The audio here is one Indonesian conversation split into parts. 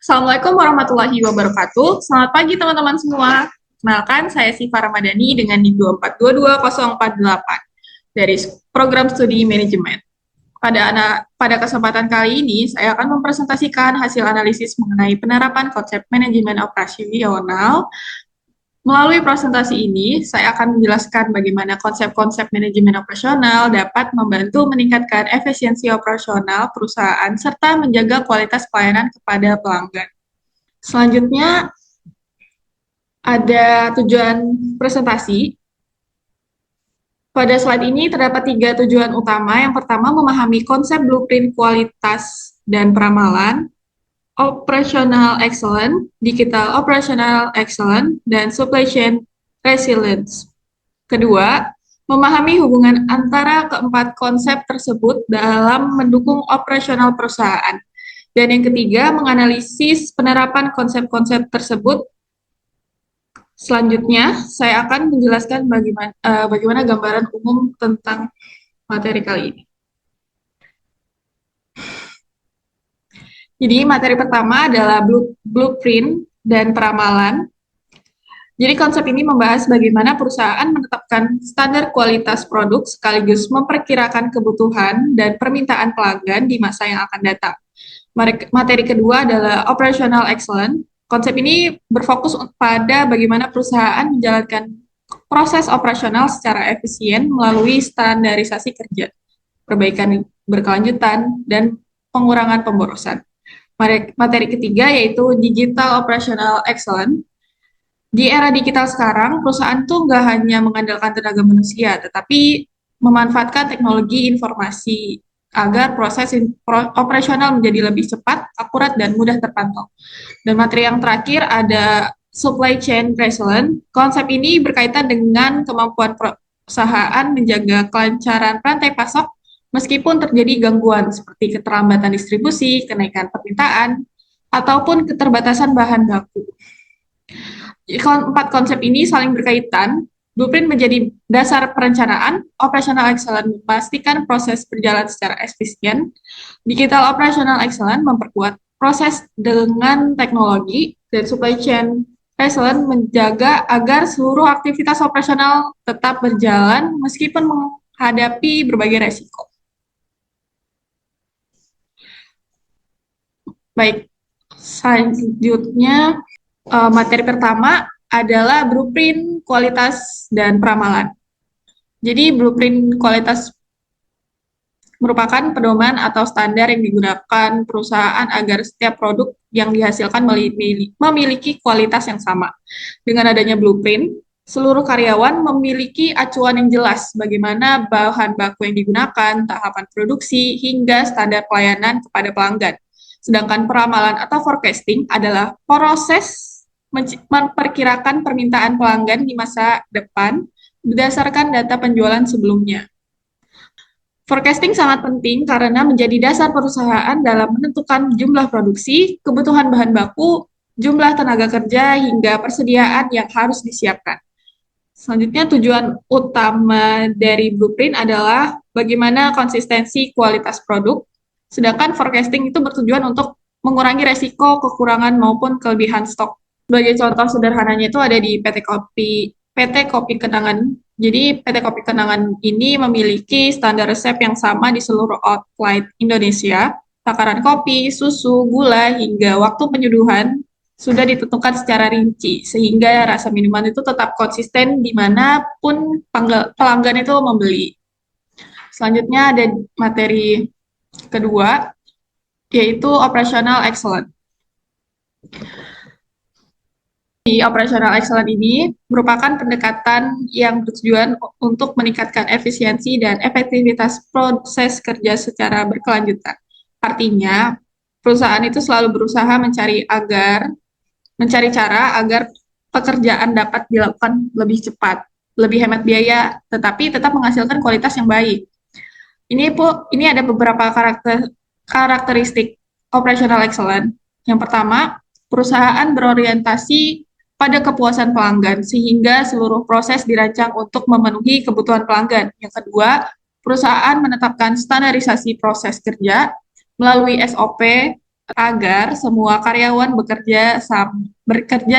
Assalamualaikum warahmatullahi wabarakatuh. Selamat pagi teman-teman semua. Kenalkan, saya Siva Ramadhani dengan NIM 2422048 dari Program Studi Manajemen. Pada kesempatan kali ini, saya akan mempresentasikan hasil analisis mengenai penerapan konsep manajemen operasional. Melalui presentasi ini, saya akan menjelaskan bagaimana konsep-konsep manajemen operasional dapat membantu meningkatkan efisiensi operasional perusahaan serta menjaga kualitas pelayanan kepada pelanggan. Selanjutnya, ada tujuan presentasi. Pada slide ini terdapat 3 tujuan utama. Yang pertama, memahami konsep blueprint kualitas dan peramalan, operational excellence, digital operational excellence, dan supply chain resilience. Kedua, memahami hubungan antara keempat konsep tersebut dalam mendukung operasional perusahaan. Dan yang ketiga, menganalisis penerapan konsep-konsep tersebut. Selanjutnya, saya akan menjelaskan bagaimana gambaran umum tentang materi kali ini. Jadi materi pertama adalah blueprint dan peramalan. Jadi konsep ini membahas bagaimana perusahaan menetapkan standar kualitas produk sekaligus memperkirakan kebutuhan dan permintaan pelanggan di masa yang akan datang. Materi kedua adalah operational excellence. Konsep ini berfokus pada bagaimana perusahaan menjalankan proses operasional secara efisien melalui standarisasi kerja, perbaikan berkelanjutan, dan pengurangan pemborosan. Materi ketiga yaitu Digital Operational Excellence. Di era digital sekarang, perusahaan tuh nggak hanya mengandalkan tenaga manusia, tetapi memanfaatkan teknologi informasi agar proses operasional menjadi lebih cepat, akurat, dan mudah terpantau. Dan materi yang terakhir ada Supply Chain Resilience. Konsep ini berkaitan dengan kemampuan perusahaan menjaga kelancaran rantai pasok meskipun terjadi gangguan seperti keterlambatan distribusi, kenaikan permintaan, ataupun keterbatasan bahan baku. Empat konsep ini saling berkaitan. Blueprint menjadi dasar perencanaan, operational excellence memastikan proses berjalan secara efisien, digital operational excellence memperkuat proses dengan teknologi, dan supply chain excellence menjaga agar seluruh aktivitas operasional tetap berjalan meskipun menghadapi berbagai resiko. Baik, selanjutnya materi pertama adalah blueprint kualitas dan peramalan. Jadi blueprint kualitas merupakan pedoman atau standar yang digunakan perusahaan agar setiap produk yang dihasilkan memiliki kualitas yang sama. Dengan adanya blueprint, seluruh karyawan memiliki acuan yang jelas bagaimana bahan baku yang digunakan, tahapan produksi, hingga standar pelayanan kepada pelanggan. Sedangkan peramalan atau forecasting adalah proses memperkirakan permintaan pelanggan di masa depan berdasarkan data penjualan sebelumnya. Forecasting sangat penting karena menjadi dasar perusahaan dalam menentukan jumlah produksi, kebutuhan bahan baku, jumlah tenaga kerja, hingga persediaan yang harus disiapkan. Selanjutnya, tujuan utama dari blueprint adalah bagaimana konsistensi kualitas produk, sedangkan forecasting itu bertujuan untuk mengurangi resiko kekurangan maupun kelebihan stok. Sebagai contoh sederhananya itu ada di PT Kopi Kenangan. Jadi PT Kopi Kenangan ini memiliki standar resep yang sama di seluruh outlet Indonesia. Takaran kopi, susu, gula, hingga waktu penyeduhan sudah ditentukan secara rinci, sehingga rasa minuman itu tetap konsisten dimanapun pelanggan itu membeli. Selanjutnya ada materi kedua, yaitu Operational Excellence. Di Operational Excellence ini merupakan pendekatan yang bertujuan untuk meningkatkan efisiensi dan efektivitas proses kerja secara berkelanjutan. Artinya, perusahaan itu selalu berusaha mencari cara agar pekerjaan dapat dilakukan lebih cepat, lebih hemat biaya, tetapi tetap menghasilkan kualitas yang baik. Ini ada beberapa karakteristik Operational Excellence. Yang pertama, perusahaan berorientasi pada kepuasan pelanggan, sehingga seluruh proses dirancang untuk memenuhi kebutuhan pelanggan. Yang kedua, perusahaan menetapkan standarisasi proses kerja melalui SOP agar semua karyawan bekerja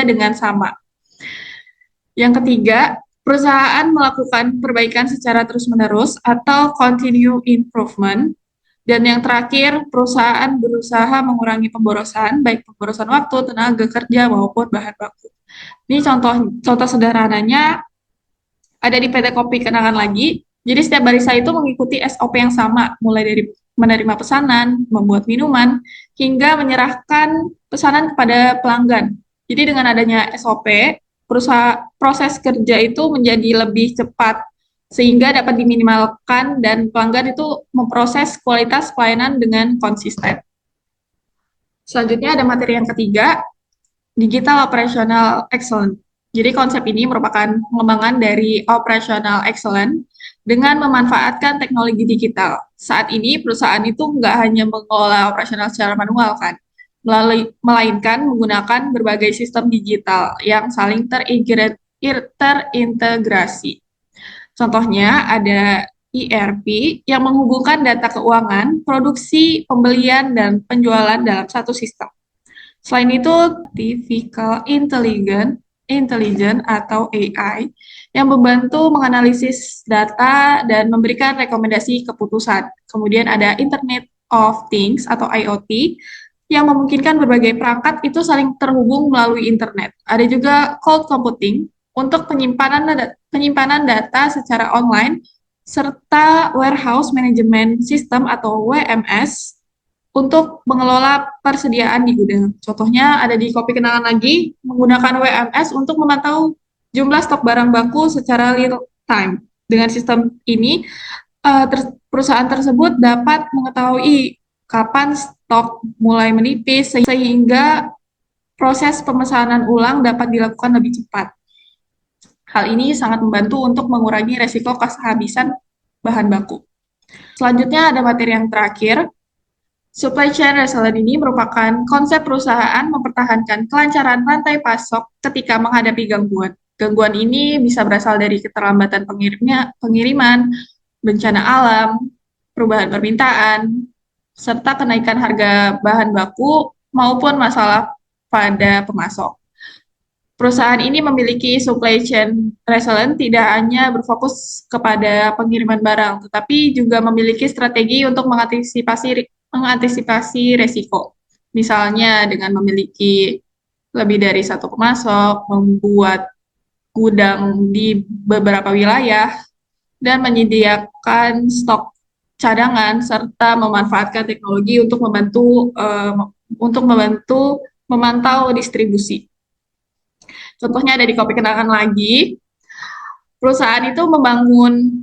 dengan sama. Yang ketiga, perusahaan melakukan perbaikan secara terus-menerus atau continue improvement. Dan yang terakhir, perusahaan berusaha mengurangi pemborosan, baik pemborosan waktu, tenaga kerja, maupun bahan baku. Ini contoh sederhananya ada di PT Kopi Kenangan lagi. Jadi setiap barista itu mengikuti SOP yang sama, mulai dari menerima pesanan, membuat minuman, hingga menyerahkan pesanan kepada pelanggan. Jadi dengan adanya SOP, proses kerja itu menjadi lebih cepat, sehingga dapat diminimalkan dan pelanggan itu memproses kualitas pelayanan dengan konsisten. Selanjutnya ada materi yang ketiga, Digital Operational Excellence. Jadi konsep ini merupakan pengembangan dari Operational Excellence dengan memanfaatkan teknologi digital. Saat ini perusahaan itu nggak hanya mengelola operasional secara manual kan, melainkan menggunakan berbagai sistem digital yang saling terintegrasi. Contohnya ada ERP yang menghubungkan data keuangan, produksi, pembelian, dan penjualan dalam satu sistem. Selain itu, Artificial Intelligence atau AI yang membantu menganalisis data dan memberikan rekomendasi keputusan. Kemudian ada Internet of Things atau IoT yang memungkinkan berbagai perangkat itu saling terhubung melalui internet. Ada juga cloud computing untuk penyimpanan data secara online serta warehouse management system atau WMS untuk mengelola persediaan di gudang. Contohnya ada di Kopi Kenangan lagi, menggunakan WMS untuk memantau jumlah stok barang baku secara real time. Dengan sistem ini, perusahaan tersebut dapat mengetahui kapan stok mulai menipis, sehingga proses pemesanan ulang dapat dilakukan lebih cepat. Hal ini sangat membantu untuk mengurangi resiko kehabisan bahan baku. Selanjutnya ada materi yang terakhir, Supply chain resilience ini merupakan konsep perusahaan mempertahankan kelancaran rantai pasok ketika menghadapi gangguan. Gangguan ini bisa berasal dari keterlambatan pengiriman, bencana alam, perubahan permintaan, serta kenaikan harga bahan baku maupun masalah pada pemasok. Perusahaan ini memiliki supply chain resilient tidak hanya berfokus kepada pengiriman barang, tetapi juga memiliki strategi untuk mengantisipasi resiko. Misalnya dengan memiliki lebih dari satu pemasok, membuat gudang di beberapa wilayah, dan menyediakan stok cadangan serta memanfaatkan teknologi untuk membantu memantau distribusi. Contohnya ada di Kopi Kenangan lagi, perusahaan itu membangun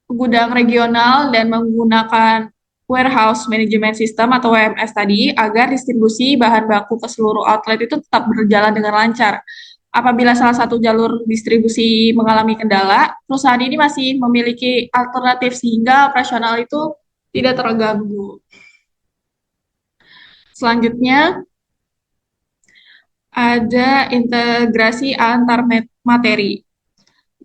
gudang regional dan menggunakan warehouse management system atau WMS tadi agar distribusi bahan baku ke seluruh outlet itu tetap berjalan dengan lancar. Apabila salah satu jalur distribusi mengalami kendala, perusahaan ini masih memiliki alternatif sehingga operasional itu tidak terganggu. Selanjutnya, ada integrasi antar materi.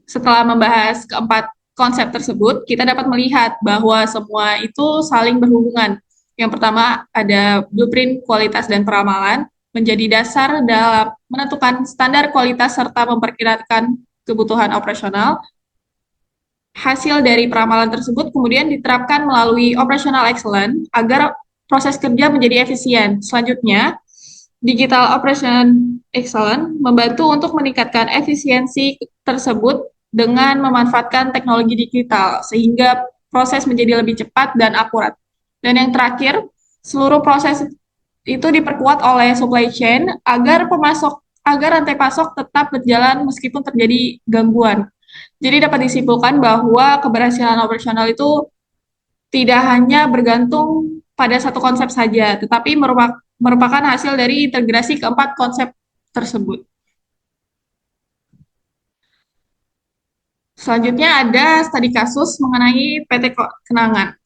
Setelah membahas keempat konsep tersebut, kita dapat melihat bahwa semua itu saling berhubungan. Yang pertama, ada blueprint kualitas dan peramalan, menjadi dasar dalam menentukan standar kualitas serta memperkirakan kebutuhan operasional. Hasil dari peramalan tersebut kemudian diterapkan melalui operational excellence agar proses kerja menjadi efisien. Selanjutnya, Digital Operation Excellence membantu untuk meningkatkan efisiensi tersebut dengan memanfaatkan teknologi digital sehingga proses menjadi lebih cepat dan akurat. Dan yang terakhir, seluruh proses itu diperkuat oleh supply chain agar rantai pasok tetap berjalan meskipun terjadi gangguan. Jadi dapat disimpulkan bahwa keberhasilan operasional itu tidak hanya bergantung pada satu konsep saja, tetapi merupakan hasil dari integrasi keempat konsep tersebut. Selanjutnya ada studi kasus mengenai PT Kenangan.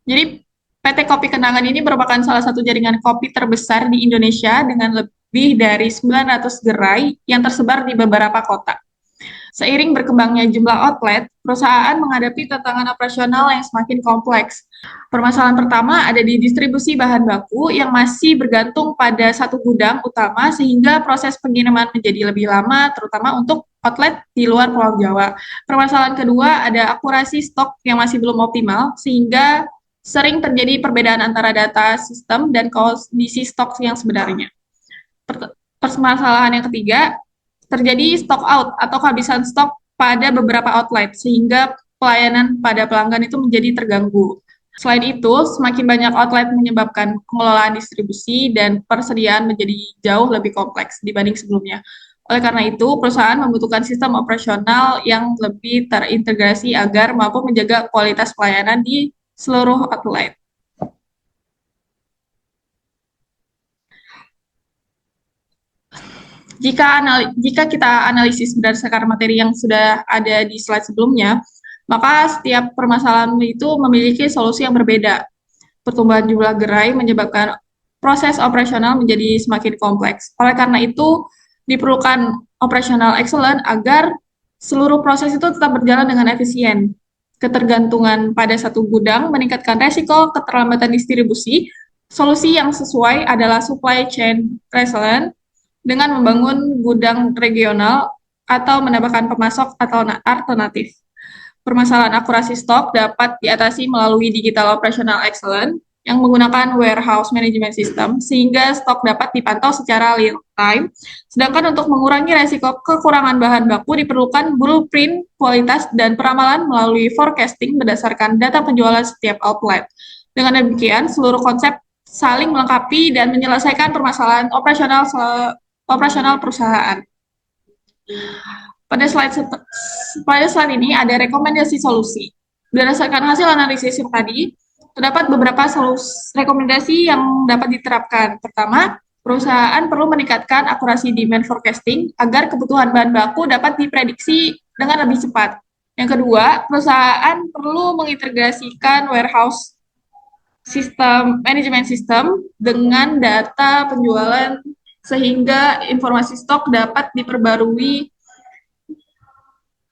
Jadi PT Kopi Kenangan ini merupakan salah satu jaringan kopi terbesar di Indonesia dengan lebih dari 900 gerai yang tersebar di beberapa kota. Seiring berkembangnya jumlah outlet, perusahaan menghadapi tantangan operasional yang semakin kompleks. Permasalahan pertama ada di distribusi bahan baku yang masih bergantung pada satu gudang utama sehingga proses pengiriman menjadi lebih lama, terutama untuk outlet di luar Pulau Jawa. Permasalahan kedua ada akurasi stok yang masih belum optimal sehingga sering terjadi perbedaan antara data sistem dan kondisi stok yang sebenarnya. Permasalahan yang ketiga, terjadi stock out atau kehabisan stok pada beberapa outlet, sehingga pelayanan pada pelanggan itu menjadi terganggu. Selain itu, semakin banyak outlet menyebabkan pengelolaan distribusi dan persediaan menjadi jauh lebih kompleks dibanding sebelumnya. Oleh karena itu, perusahaan membutuhkan sistem operasional yang lebih terintegrasi agar mampu menjaga kualitas pelayanan di seluruh outlet. Jika kita analisis berdasarkan materi yang sudah ada di slide sebelumnya, maka setiap permasalahan itu memiliki solusi yang berbeda. Pertumbuhan jumlah gerai menyebabkan proses operasional menjadi semakin kompleks. Oleh karena itu, diperlukan operational excellence agar seluruh proses itu tetap berjalan dengan efisien. Ketergantungan pada satu gudang meningkatkan resiko keterlambatan distribusi. Solusi yang sesuai adalah supply chain resilience dengan membangun gudang regional atau menambahkan pemasok atau alternatif. Permasalahan akurasi stok dapat diatasi melalui digital operational excellence yang menggunakan warehouse management system sehingga stok dapat dipantau secara real time. Sedangkan untuk mengurangi resiko kekurangan bahan baku diperlukan blueprint kualitas dan peramalan melalui forecasting berdasarkan data penjualan setiap outlet. Dengan demikian, seluruh konsep saling melengkapi dan menyelesaikan permasalahan operasional perusahaan. Pada slide ini ada rekomendasi solusi. Berdasarkan hasil analisis yang tadi, terdapat beberapa rekomendasi yang dapat diterapkan. Pertama, perusahaan perlu meningkatkan akurasi demand forecasting agar kebutuhan bahan baku dapat diprediksi dengan lebih cepat. Yang kedua, perusahaan perlu mengintegrasikan warehouse manajemen sistem dengan data penjualan sehingga informasi stok dapat diperbarui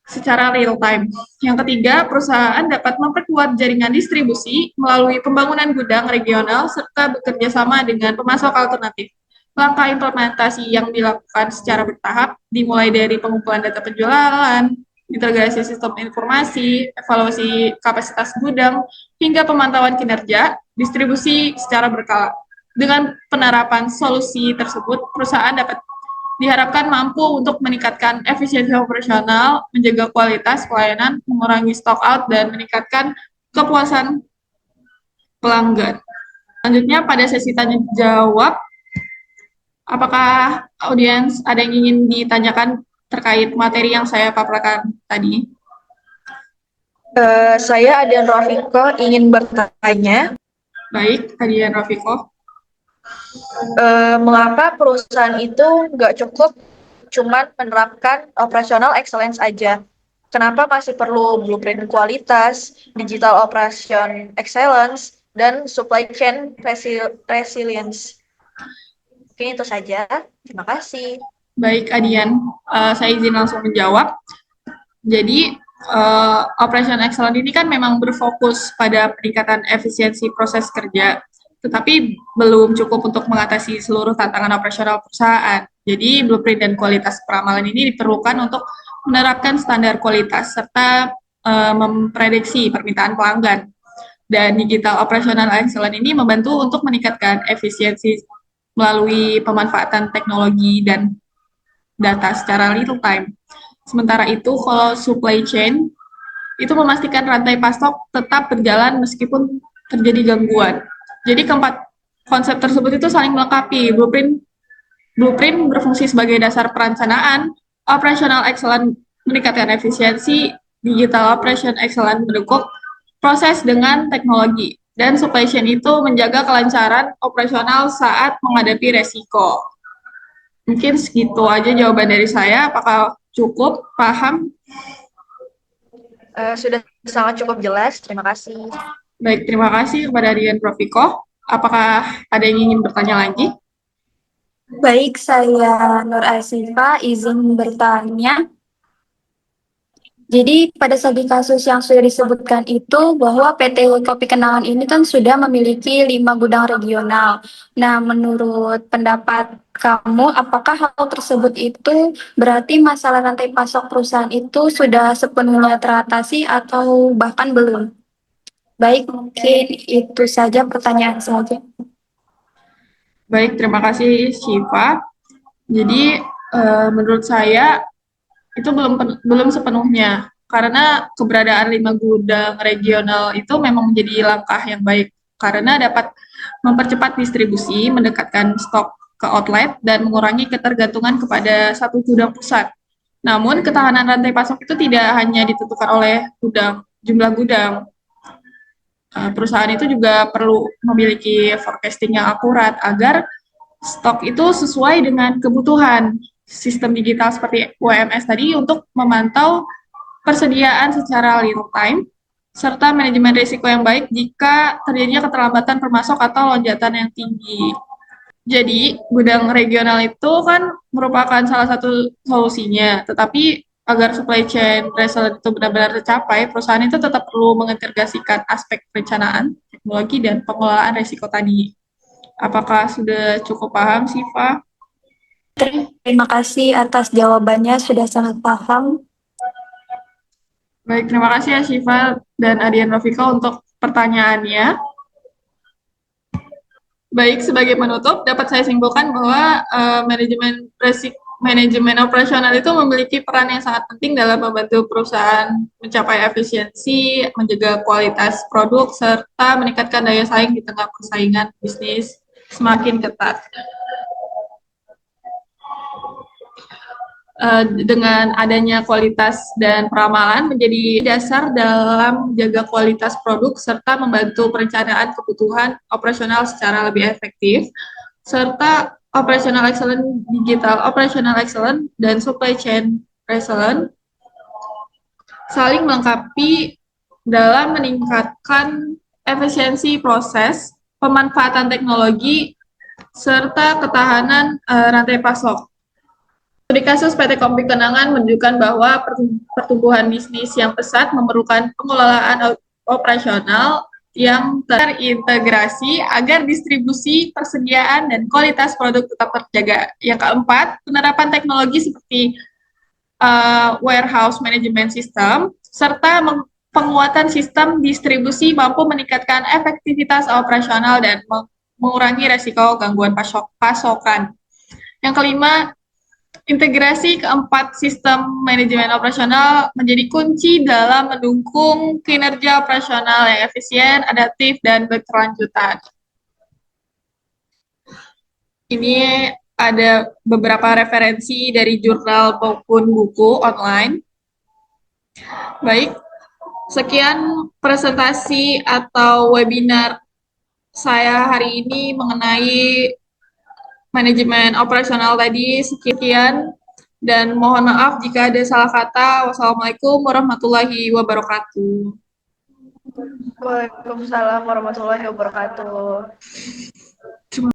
secara real time. Yang ketiga, perusahaan dapat memperkuat jaringan distribusi melalui pembangunan gudang regional serta bekerja sama dengan pemasok alternatif. Langkah implementasi yang dilakukan secara bertahap dimulai dari pengumpulan data penjualan, integrasi sistem informasi, evaluasi kapasitas gudang, hingga pemantauan kinerja distribusi secara berkala. Dengan penerapan solusi tersebut, perusahaan dapat diharapkan mampu untuk meningkatkan efisiensi operasional, menjaga kualitas pelayanan, mengurangi stock out, dan meningkatkan kepuasan pelanggan. Selanjutnya pada sesi tanya jawab, apakah audiens ada yang ingin ditanyakan terkait materi yang saya paparkan tadi? Saya Adian Rafiko ingin bertanya, Baik, Adian Rafiko. mengapa perusahaan itu nggak cukup cuman menerapkan operational excellence aja? Kenapa masih perlu blueprint kualitas, digital operation excellence, dan supply chain resilience? Mungkin itu saja. Terima kasih. Baik, Adian. Saya izin langsung menjawab. Jadi, Operation Excellence ini kan memang berfokus pada peningkatan efisiensi proses kerja, tetapi belum cukup untuk mengatasi seluruh tantangan operasional perusahaan. Jadi, blueprint dan kualitas peramalan ini diperlukan untuk menerapkan standar kualitas serta memprediksi permintaan pelanggan. Dan Digital Operational Excellence ini membantu untuk meningkatkan efisiensi melalui pemanfaatan teknologi dan data secara real time. Sementara itu, kalau supply chain, itu memastikan rantai pasok tetap berjalan meskipun terjadi gangguan. Jadi keempat konsep tersebut itu saling melengkapi. Blueprint berfungsi sebagai dasar perencanaan, operational excellence meningkatkan efisiensi, digital operation excellence mendukung proses dengan teknologi, dan supply chain itu menjaga kelancaran operasional saat menghadapi resiko. Mungkin segitu aja jawaban dari saya. Apakah cukup paham? Sudah sangat cukup jelas. Terima kasih. Baik, terima kasih kepada Dian Profiko. Apakah ada yang ingin bertanya lagi? Baik, saya Nur Asifa izin bertanya. Jadi pada saat di kasus yang sudah disebutkan itu bahwa PT Kopi Kenangan ini kan sudah memiliki 5 gudang regional. Nah, menurut pendapat kamu, apakah hal tersebut itu berarti masalah rantai pasok perusahaan itu sudah sepenuhnya teratasi atau bahkan belum? Baik, mungkin itu saja pertanyaan saja. Baik, terima kasih Syifa. Jadi, menurut saya itu belum sepenuhnya karena keberadaan 5 gudang regional itu memang menjadi langkah yang baik karena dapat mempercepat distribusi, mendekatkan stok ke outlet dan mengurangi ketergantungan kepada satu gudang pusat. Namun, ketahanan rantai pasok itu tidak hanya ditentukan oleh jumlah gudang. Perusahaan itu juga perlu memiliki forecasting yang akurat agar stok itu sesuai dengan kebutuhan. Sistem digital seperti WMS tadi untuk memantau persediaan secara real time, serta manajemen risiko yang baik jika terjadinya keterlambatan permasok atau lonjakan yang tinggi. Jadi, gudang regional itu kan merupakan salah satu solusinya, tetapi agar supply chain resilience itu benar-benar tercapai, perusahaan itu tetap perlu mengintegrasikan aspek perencanaan, teknologi, dan pengelolaan risiko tadi. Apakah sudah cukup paham, Siva? Terima kasih atas jawabannya, sudah sangat paham. Baik, terima kasih ya Siva dan Adian Rofika untuk pertanyaannya. Baik, sebagai penutup, dapat saya simpulkan bahwa manajemen operasional itu memiliki peran yang sangat penting dalam membantu perusahaan mencapai efisiensi, menjaga kualitas produk, serta meningkatkan daya saing di tengah persaingan bisnis semakin ketat. Dengan adanya kualitas dan peramalan menjadi dasar dalam menjaga kualitas produk serta membantu perencanaan kebutuhan operasional secara lebih efektif, serta operational excellence, digital operational excellence, dan supply chain excellence saling melengkapi dalam meningkatkan efisiensi proses, pemanfaatan teknologi, serta ketahanan rantai pasok. Di kasus PT Kopi Kenangan menunjukkan bahwa pertumbuhan bisnis yang pesat memerlukan pengelolaan operasional yang terintegrasi agar distribusi, persediaan, dan kualitas produk tetap terjaga. Yang keempat, penerapan teknologi seperti warehouse management system, serta penguatan sistem distribusi mampu meningkatkan efektivitas operasional dan mengurangi resiko gangguan pasokan. Yang kelima, integrasi keempat sistem manajemen operasional menjadi kunci dalam mendukung kinerja operasional yang efisien, adaptif, dan berkelanjutan. Ini ada beberapa referensi dari jurnal maupun buku online. Baik, sekian presentasi atau webinar saya hari ini mengenai manajemen operasional tadi. Sekian dan mohon maaf jika ada salah kata. Wassalamualaikum warahmatullahi wabarakatuh. Waalaikumsalam warahmatullahi wabarakatuh.